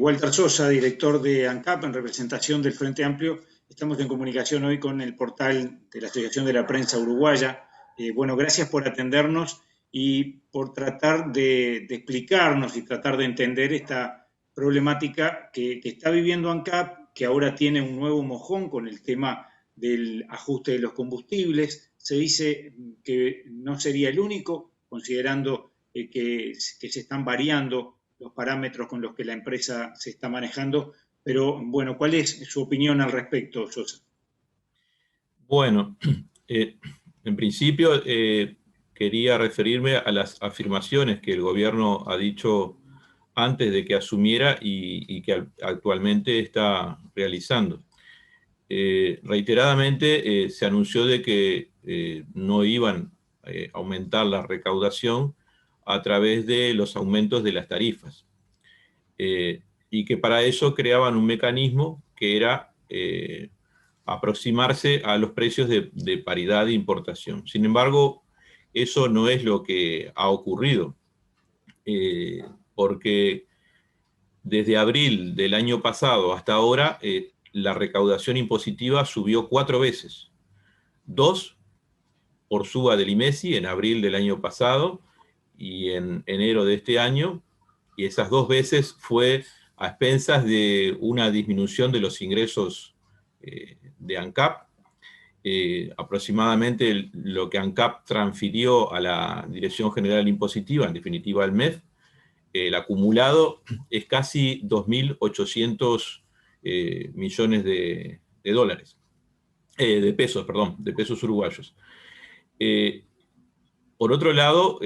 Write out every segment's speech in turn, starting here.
Walter Sosa, director de ANCAP, en representación del Frente Amplio. Estamos en comunicación hoy con el portal de la Asociación de la Prensa Uruguaya. Bueno, gracias por atendernos y por tratar de explicarnos y tratar de entender esta problemática que está viviendo ANCAP, que ahora tiene un nuevo mojón con el tema del ajuste de los combustibles. Se dice que no sería el único, considerando que se están variando los parámetros con los que la empresa se está manejando, pero bueno, ¿cuál es su opinión al respecto, Sosa? Bueno, en principio quería referirme a las afirmaciones que el gobierno ha dicho antes de que asumiera y que actualmente está realizando. Reiteradamente se anunció de que no iban a aumentar la recaudación a través de los aumentos de las tarifas, y que para eso creaban un mecanismo que era aproximarse a los precios de paridad de importación. Sin embargo, eso no es lo que ha ocurrido, porque desde abril del año pasado hasta ahora, la recaudación impositiva subió 4 veces. 2 por suba del IMESI en abril del año pasado y en enero de este año, y esas 2 veces fue a expensas de una disminución de los ingresos de ANCAP. Aproximadamente lo que ANCAP transfirió a la Dirección General Impositiva, en definitiva al MEF, el acumulado es casi 2.800 millones de dólares, de pesos, perdón, de pesos uruguayos. Por otro lado,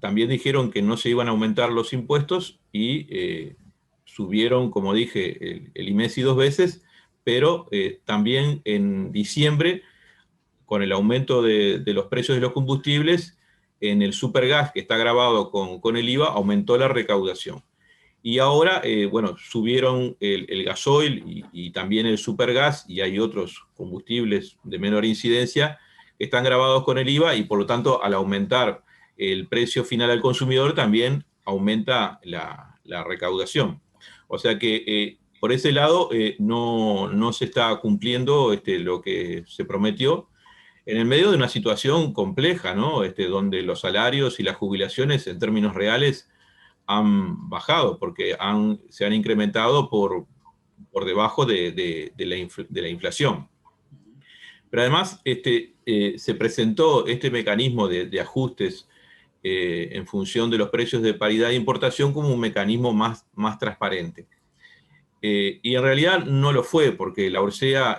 también dijeron que no se iban a aumentar los impuestos y subieron, como dije, el IMESI 2 veces, pero también en diciembre, con el aumento de los precios de los combustibles, en el supergas, que está grabado con el IVA, aumentó la recaudación. Y ahora, bueno, subieron el gasoil y también el supergas, y hay otros combustibles de menor incidencia que están grabados con el IVA, y por lo tanto, al aumentar el precio final al consumidor, también aumenta la recaudación. O sea que por ese lado no se está cumpliendo lo que se prometió, en el medio de una situación compleja, ¿no? Donde los salarios y las jubilaciones en términos reales han bajado, porque se han incrementado por debajo de la inflación. Pero además se presentó este mecanismo de ajustes en función de los precios de paridad de importación como un mecanismo más transparente. Y en realidad no lo fue, porque la Orsea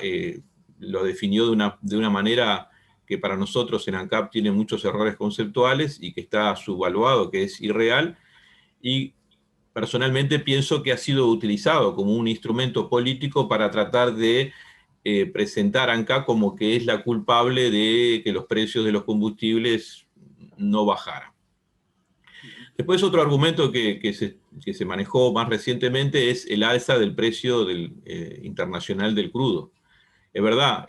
lo definió de una manera que para nosotros en ANCAP tiene muchos errores conceptuales y que está subvaluado, que es irreal, y personalmente pienso que ha sido utilizado como un instrumento político para tratar de presentar a ANCAP como que es la culpable de que los precios de los combustibles no bajaran. Después otro argumento que se manejó más recientemente es el alza del precio internacional del crudo. Es verdad,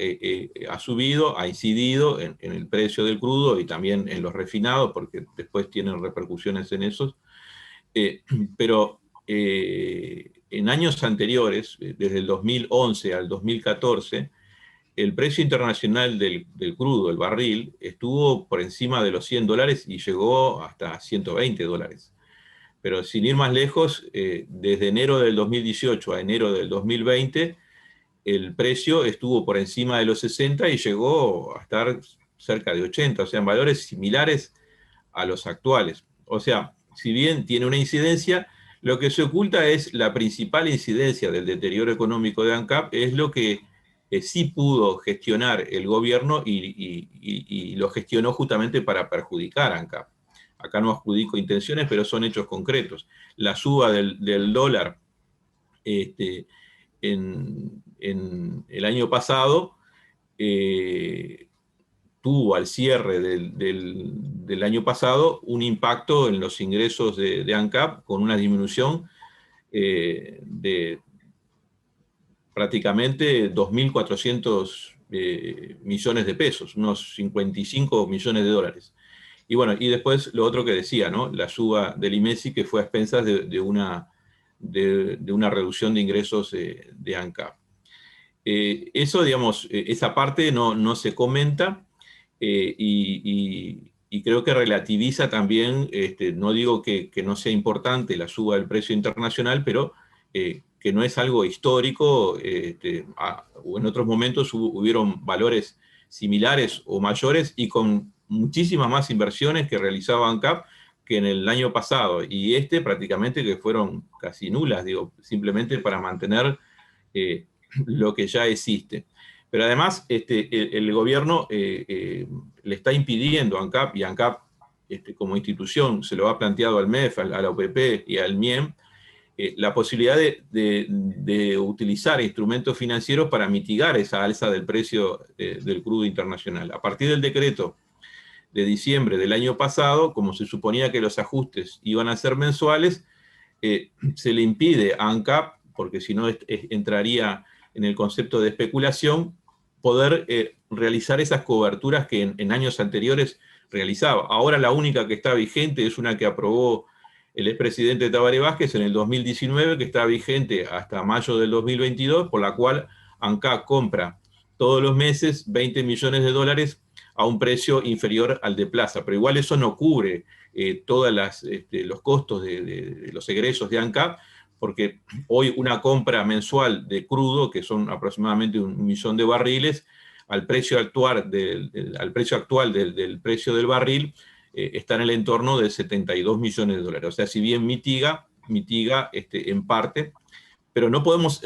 ha subido, ha incidido en el precio del crudo y también en los refinados, porque después tienen repercusiones en esos. Pero en años anteriores, desde el 2011 al 2014, el precio internacional del crudo, el barril, estuvo por encima de los $100 y llegó hasta $120. Pero sin ir más lejos, desde enero del 2018 a enero del 2020, el precio estuvo por encima de los 60 y llegó a estar cerca de 80, o sea, en valores similares a los actuales. O sea, si bien tiene una incidencia, lo que se oculta es la principal incidencia del deterioro económico de ANCAP, es lo que sí pudo gestionar el gobierno y lo gestionó justamente para perjudicar a ANCAP. Acá no adjudico intenciones, pero son hechos concretos. La suba del dólar en el año pasado tuvo al cierre del año pasado un impacto en los ingresos de ANCAP con una disminución de prácticamente 2.400 millones de pesos, unos 55 millones de dólares. Y bueno, y después lo otro que decía, ¿no? La suba del IMESI, que fue a expensas de de una reducción de ingresos de ANCAP. Eso, digamos, esa parte no se comenta, y creo que relativiza también, no digo que no sea importante la suba del precio internacional, pero que no es algo histórico, o en otros momentos hubieron valores similares o mayores y con muchísimas más inversiones que realizaba ANCAP que en el año pasado, y prácticamente que fueron casi nulas, digo, simplemente para mantener lo que ya existe. Pero además, el gobierno le está impidiendo a ANCAP, y ANCAP como institución se lo ha planteado al MEF, a la OPP y al MIEM, la posibilidad de utilizar instrumentos financieros para mitigar esa alza del precio del crudo internacional. A partir del decreto de diciembre del año pasado, como se suponía que los ajustes iban a ser mensuales, se le impide a ANCAP, porque si no entraría en el concepto de especulación, poder realizar esas coberturas que en años anteriores realizaba. Ahora la única que está vigente es una que aprobó el expresidente Tabaré Vázquez en el 2019, que está vigente hasta mayo del 2022, por la cual ANCAP compra todos los meses 20 millones de dólares a un precio inferior al de plaza, pero igual eso no cubre todos los costos de los egresos de ANCAP, porque hoy una compra mensual de crudo, que son aproximadamente 1 millón de barriles, al precio actual del precio del barril, está en el entorno de 72 millones de dólares. O sea, si bien mitiga en parte, pero no podemos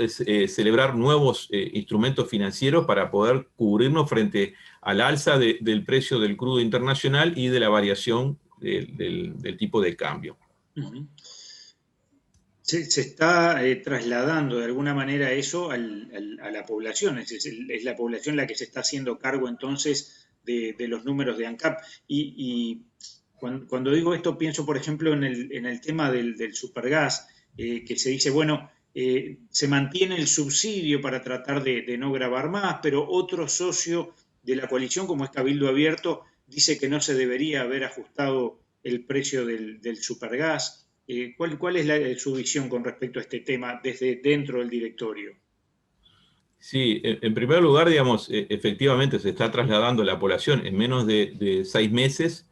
celebrar nuevos instrumentos financieros para poder cubrirnos frente al alza del precio del crudo internacional y de la variación del tipo de cambio. Uh-huh. Se está trasladando de alguna manera eso a la población, es la población la que se está haciendo cargo entonces de los números de ANCAP. Y cuando digo esto pienso, por ejemplo, en el tema del supergas, que se dice, bueno, se mantiene el subsidio para tratar de no gravar más, pero otro socio de la coalición, como es Cabildo Abierto, dice que no se debería haber ajustado el precio del supergas. ¿Cuál es su visión con respecto a este tema desde dentro del directorio? Sí, en primer lugar, digamos, efectivamente se está trasladando la población. En menos de 6 meses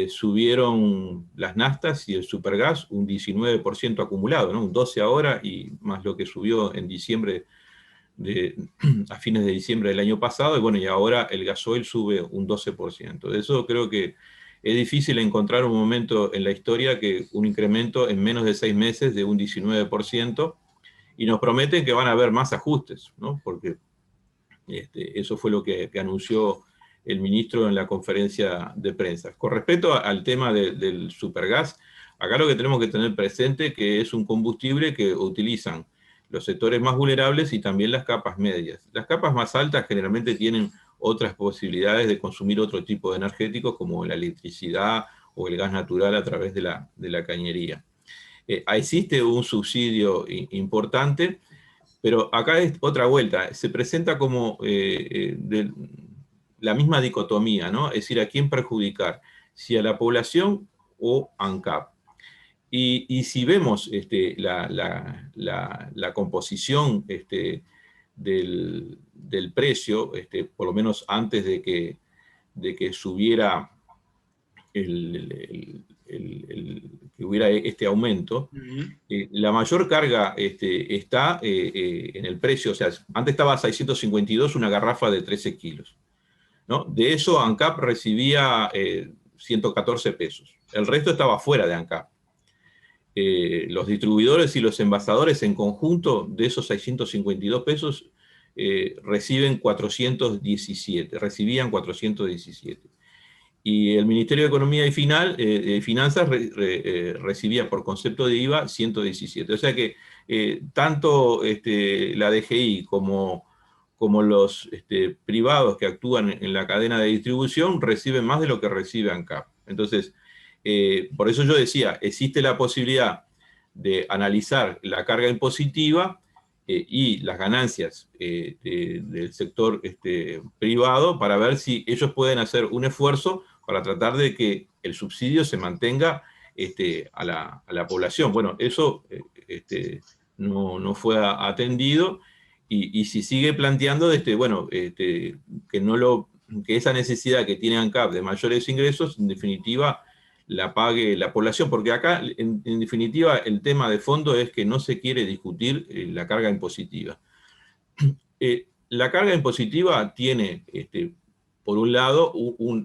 subieron las naftas y el supergas un 19% acumulado, ¿no? Un 12% ahora, y más lo que subió en diciembre, a fines de diciembre del año pasado, y bueno, y ahora el gasoil sube un 12%. De eso creo que es difícil encontrar un momento en la historia que un incremento en menos de 6 meses de un 19%, y nos prometen que van a haber más ajustes, ¿no? Porque eso fue lo que anunció el ministro en la conferencia de prensa. Con respecto al tema del supergas, acá lo que tenemos que tener presente que es un combustible que utilizan los sectores más vulnerables y también las capas medias. Las capas más altas generalmente tienen otras posibilidades de consumir otro tipo de energéticos, como la electricidad o el gas natural a través de la cañería. Existe un subsidio importante, pero acá es otra vuelta. Se presenta como la misma dicotomía, ¿no? Es decir, ¿a quién perjudicar? Si a la población o ANCAP. Y si vemos la composición del precio, por lo menos antes de que subiera que hubiera este aumento, la mayor carga está en el precio. O sea, antes estaba a 652 una garrafa de 13 kilos, ¿no? De eso ANCAP recibía 114 pesos. El resto estaba fuera de ANCAP. Los distribuidores y los envasadores en conjunto de esos 652 pesos recibían 417. Y el Ministerio de Economía y Finanzas recibía por concepto de IVA 117. O sea que tanto la DGI como los privados que actúan en la cadena de distribución reciben más de lo que recibe ANCAP. Entonces, por eso yo decía, existe la posibilidad de analizar la carga impositiva y las ganancias del sector privado para ver si ellos pueden hacer un esfuerzo para tratar de que el subsidio se mantenga a la población. Bueno, eso no fue atendido, y si sigue planteando, que esa necesidad que tiene ANCAP de mayores ingresos, en definitiva, la pague la población, porque acá, en definitiva, el tema de fondo es que no se quiere discutir la carga impositiva. La carga impositiva tiene, por un lado,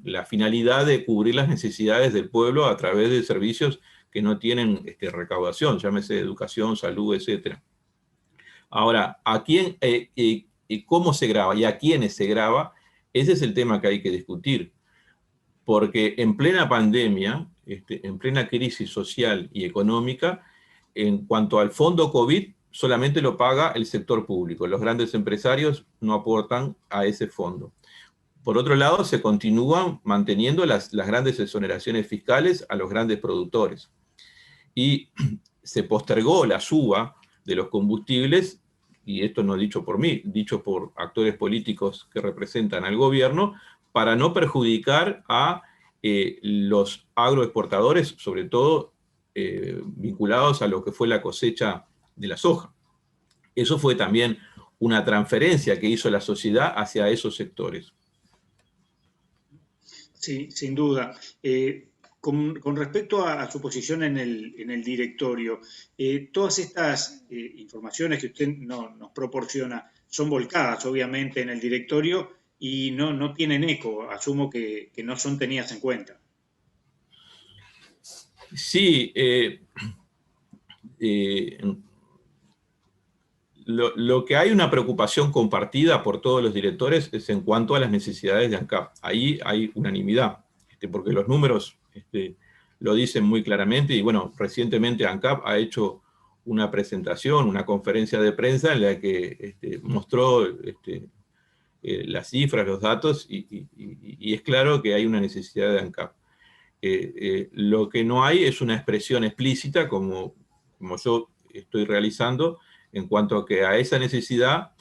la finalidad de cubrir las necesidades del pueblo a través de servicios que no tienen recaudación, llámese educación, salud, etc. Ahora, ¿cómo se grava y a quiénes se grava? Ese es el tema que hay que discutir. Porque en plena pandemia, en plena crisis social y económica, en cuanto al fondo COVID, solamente lo paga el sector público. Los grandes empresarios no aportan a ese fondo. Por otro lado, se continúan manteniendo las grandes exoneraciones fiscales a los grandes productores. Y se postergó la suba de los combustibles, y esto no dicho por mí, dicho por actores políticos que representan al gobierno, para no perjudicar a los agroexportadores, sobre todo vinculados a lo que fue la cosecha de la soja. Eso fue también una transferencia que hizo la sociedad hacia esos sectores. Sí, sin duda. Con respecto a su posición en el directorio, todas estas informaciones que usted nos proporciona son volcadas, obviamente, en el directorio y no tienen eco. Asumo que no son tenidas en cuenta. Sí. Lo que hay una preocupación compartida por todos los directores es en cuanto a las necesidades de ANCAP. Ahí hay unanimidad, porque los números lo dicen muy claramente, y bueno, recientemente ANCAP ha hecho una presentación, una conferencia de prensa en la que mostró las cifras, los datos, y es claro que hay una necesidad de ANCAP. Lo que no hay es una expresión explícita, como yo estoy realizando, en cuanto a que a esa necesidad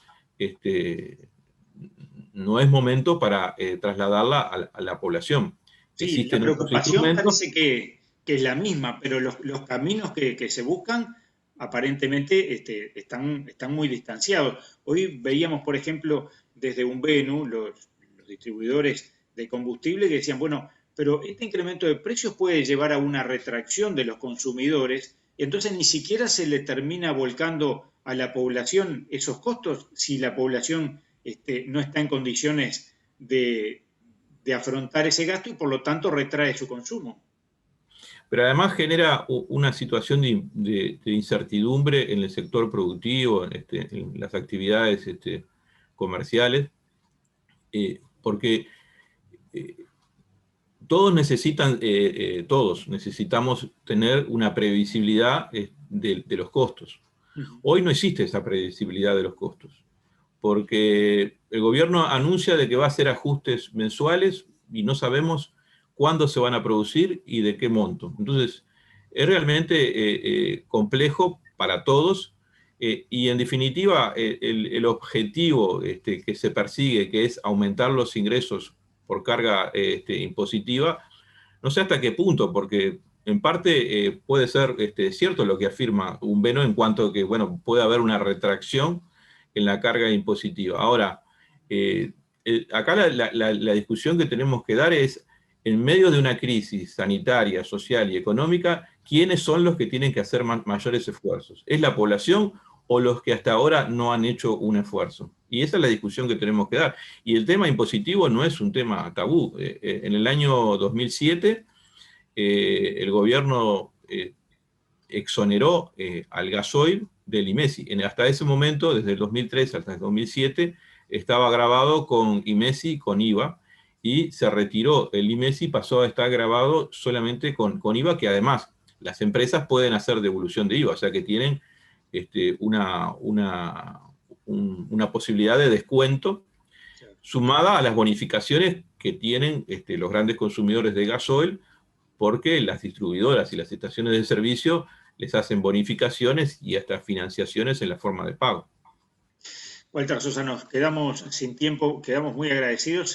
no es momento para trasladarla a la población. Sí, existen la preocupación parece que es la misma, pero los caminos que se buscan aparentemente están muy distanciados. Hoy veíamos, por ejemplo, desde Umbenu, los distribuidores de combustible, que decían, bueno, pero este incremento de precios puede llevar a una retracción de los consumidores, y entonces ni siquiera se le termina volcando a la población esos costos si la población no está en condiciones de afrontar ese gasto y por lo tanto retrae su consumo. Pero además genera una situación de incertidumbre en el sector productivo, en las actividades comerciales, porque todos necesitamos tener una previsibilidad de los costos. Hoy no existe esa previsibilidad de los costos, porque el gobierno anuncia de que va a hacer ajustes mensuales y no sabemos cuándo se van a producir y de qué monto. Entonces, es realmente complejo para todos, y en definitiva, el objetivo que se persigue, que es aumentar los ingresos por carga impositiva, no sé hasta qué punto, porque en parte puede ser cierto lo que afirma Umbenu en cuanto a que, bueno, puede haber una retracción en la carga impositiva. Ahora, acá la discusión que tenemos que dar es, en medio de una crisis sanitaria, social y económica, ¿quiénes son los que tienen que hacer mayores esfuerzos? ¿Es la población o los que hasta ahora no han hecho un esfuerzo? Y esa es la discusión que tenemos que dar. Y el tema impositivo no es un tema tabú. En el año 2007, el gobierno exoneró al gasoil del IMESI. Hasta ese momento, desde el 2003 hasta el 2007, estaba grabado con IMESI, con IVA, y se retiró el IMESI, pasó a estar grabado solamente con IVA, que además las empresas pueden hacer devolución de IVA, o sea que tienen una posibilidad de descuento sumada a las bonificaciones que tienen los grandes consumidores de gasoil, porque las distribuidoras y las estaciones de servicio les hacen bonificaciones y hasta financiaciones en la forma de pago. Walter Sosa, nos quedamos sin tiempo, quedamos muy agradecidos.